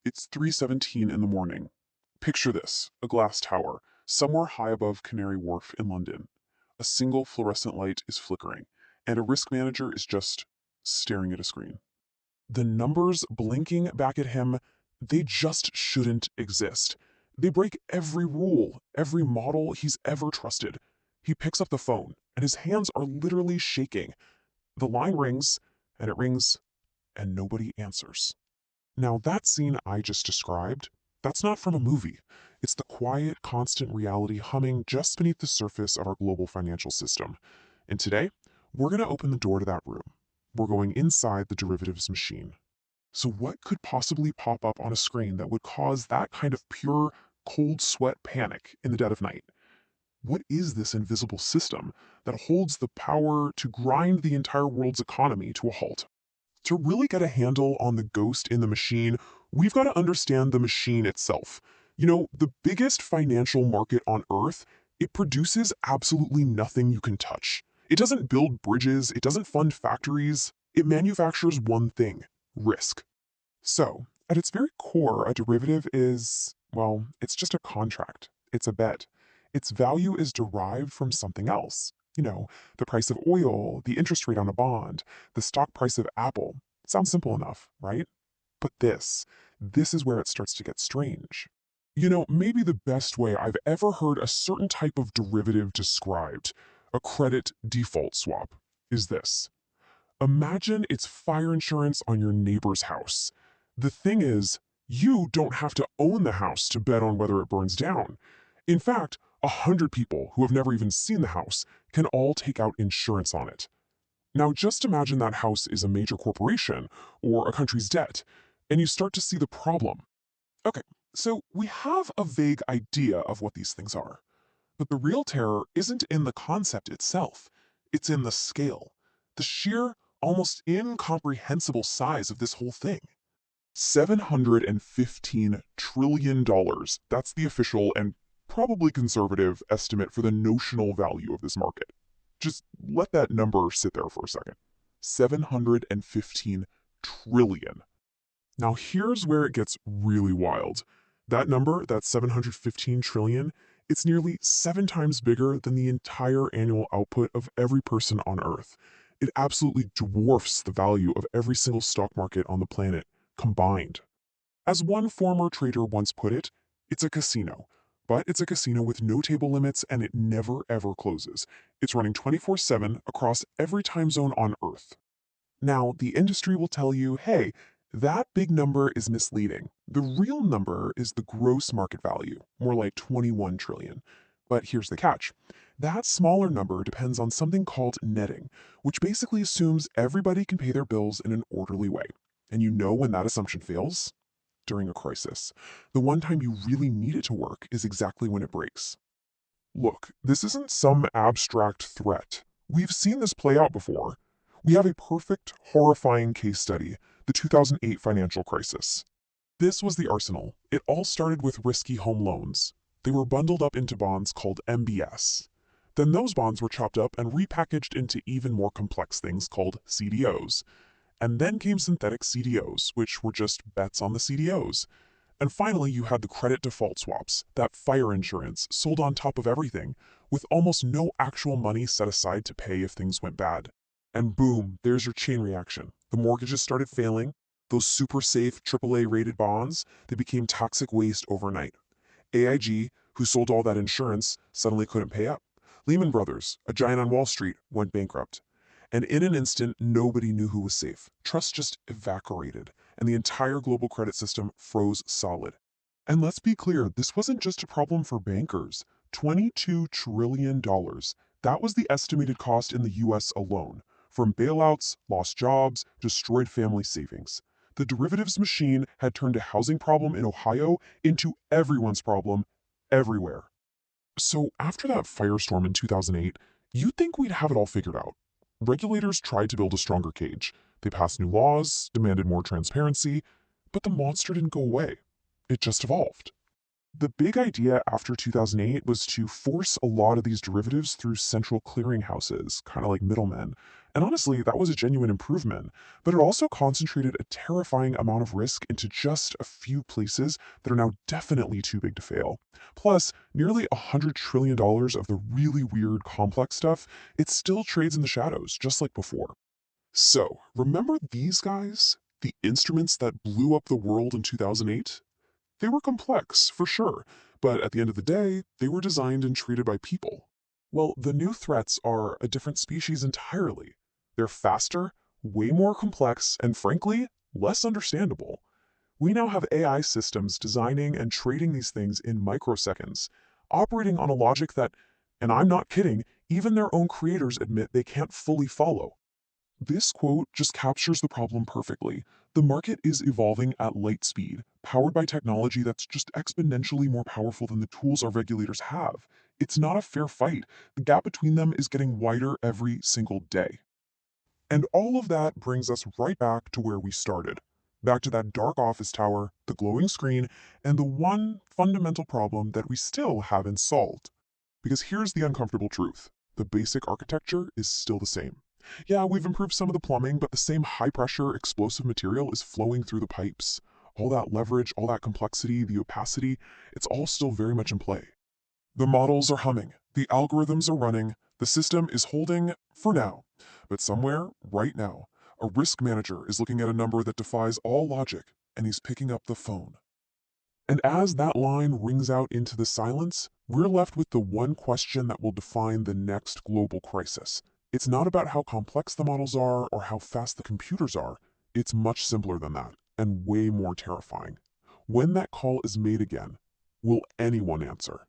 It's 3:17 in the morning. Picture this, a glass tower, somewhere high above Canary Wharf in London. A single fluorescent light is flickering, and a risk manager is just staring at a screen. The numbers blinking back at him, they just shouldn't exist. They break every rule, every model he's ever trusted. He picks up the phone, and his hands are literally shaking. The line rings, and it rings, and nobody answers. Now, that scene I just described, that's not from a movie. It's the quiet, constant reality humming just beneath the surface of our global financial system. And today, we're going to open the door to that room. We're going inside the derivatives machine. So, what could possibly pop up on a screen that would cause that kind of pure, cold sweat panic in the dead of night? What is this invisible system that holds the power to grind the entire world's economy to a halt? To really get a handle on the ghost in the machine, we've got to understand the machine itself. The biggest financial market on Earth, it produces absolutely nothing you can touch. It doesn't build bridges, it doesn't fund factories, it manufactures one thing: risk. So, at its very core, a derivative is, well, it's just a contract. It's a bet. Its value is derived from something else. The price of oil, the interest rate on a bond, the stock price of Apple. Sounds simple enough, right? But this is where it starts to get strange. Maybe the best way I've ever heard a certain type of derivative described, a credit default swap, is this. Imagine it's fire insurance on your neighbor's house. The thing is, you don't have to own the house to bet on whether it burns down. In fact, 100 people who have never even seen the house can all take out insurance on it. Now, just imagine that house is a major corporation or a country's debt, and you start to see the problem. Okay, so we have a vague idea of what these things are. But the real terror isn't in the concept itself, it's in the scale, the sheer, almost incomprehensible size of this whole thing. $715 trillion. That's the official and probably conservative estimate for the notional value of this market. Just let that number sit there for a second. 715 trillion. Now here's where it gets really wild. That number, that 715 trillion, it's nearly 7 times bigger than the entire annual output of every person on Earth. It absolutely dwarfs the value of every single stock market on the planet combined. As one former trader once put it, it's a casino. But it's a casino with no table limits and it never ever closes. It's running 24/7 across every time zone on Earth. Now, the industry will tell you, hey, that big number is misleading. The real number is the gross market value, more like 21 trillion. But here's the catch. That smaller number depends on something called netting, which basically assumes everybody can pay their bills in an orderly way. And you know when that assumption fails? During a crisis. The one time you really need it to work is exactly when it breaks. Look, this isn't some abstract threat. We've seen this play out before. We have a perfect, horrifying case study, the 2008 financial crisis. This was the arsenal. It all started with risky home loans. They were bundled up into bonds called MBS. Then those bonds were chopped up and repackaged into even more complex things called CDOs. And then came synthetic CDOs, which were just bets on the CDOs. And finally, you had the credit default swaps, that fire insurance sold on top of everything, with almost no actual money set aside to pay if things went bad. And boom, there's your chain reaction. The mortgages started failing. Those super safe AAA rated bonds, they became toxic waste overnight. AIG, who sold all that insurance, suddenly couldn't pay up. Lehman Brothers, a giant on Wall Street, went bankrupt. And in an instant, nobody knew who was safe. Trust just evaporated, and the entire global credit system froze solid. And let's be clear, this wasn't just a problem for bankers. $22 trillion. That was the estimated cost in the US alone, from bailouts, lost jobs, destroyed family savings. The derivatives machine had turned a housing problem in Ohio into everyone's problem, everywhere. So after that firestorm in 2008, you'd think we'd have it all figured out. Regulators tried to build a stronger cage. They passed new laws, demanded more transparency, but the monster didn't go away. It just evolved. The big idea after 2008 was to force a lot of these derivatives through central clearinghouses, kind of like middlemen. And honestly, that was a genuine improvement, but it also concentrated a terrifying amount of risk into just a few places that are now definitely too big to fail. Plus, nearly $100 trillion of the really weird, complex stuff, it still trades in the shadows, just like before. So, remember these guys? The instruments that blew up the world in 2008? They were complex, for sure, but at the end of the day, they were designed and treated by people. Well, the new threats are a different species entirely. They're faster, way more complex, and frankly, less understandable. We now have AI systems designing and trading these things in microseconds, operating on a logic that, and I'm not kidding, even their own creators admit they can't fully follow. This quote just captures the problem perfectly. The market is evolving at light speed, powered by technology that's just exponentially more powerful than the tools our regulators have. It's not a fair fight. The gap between them is getting wider every single day. And all of that brings us right back to where we started. Back to that dark office tower, the glowing screen, and the one fundamental problem that we still haven't solved. Because here's the uncomfortable truth. The basic architecture is still the same. Yeah, we've improved some of the plumbing, but the same high-pressure, explosive material is flowing through the pipes. All that leverage, all that complexity, the opacity, it's all still very much in play. The models are humming, the algorithms are running, the system is holding for now. But somewhere, right now, a risk manager is looking at a number that defies all logic, and he's picking up the phone. And as that line rings out into the silence, we're left with the one question that will define the next global crisis. It's not about how complex the models are or how fast the computers are. It's much simpler than that, and way more terrifying. When that call is made again, will anyone answer?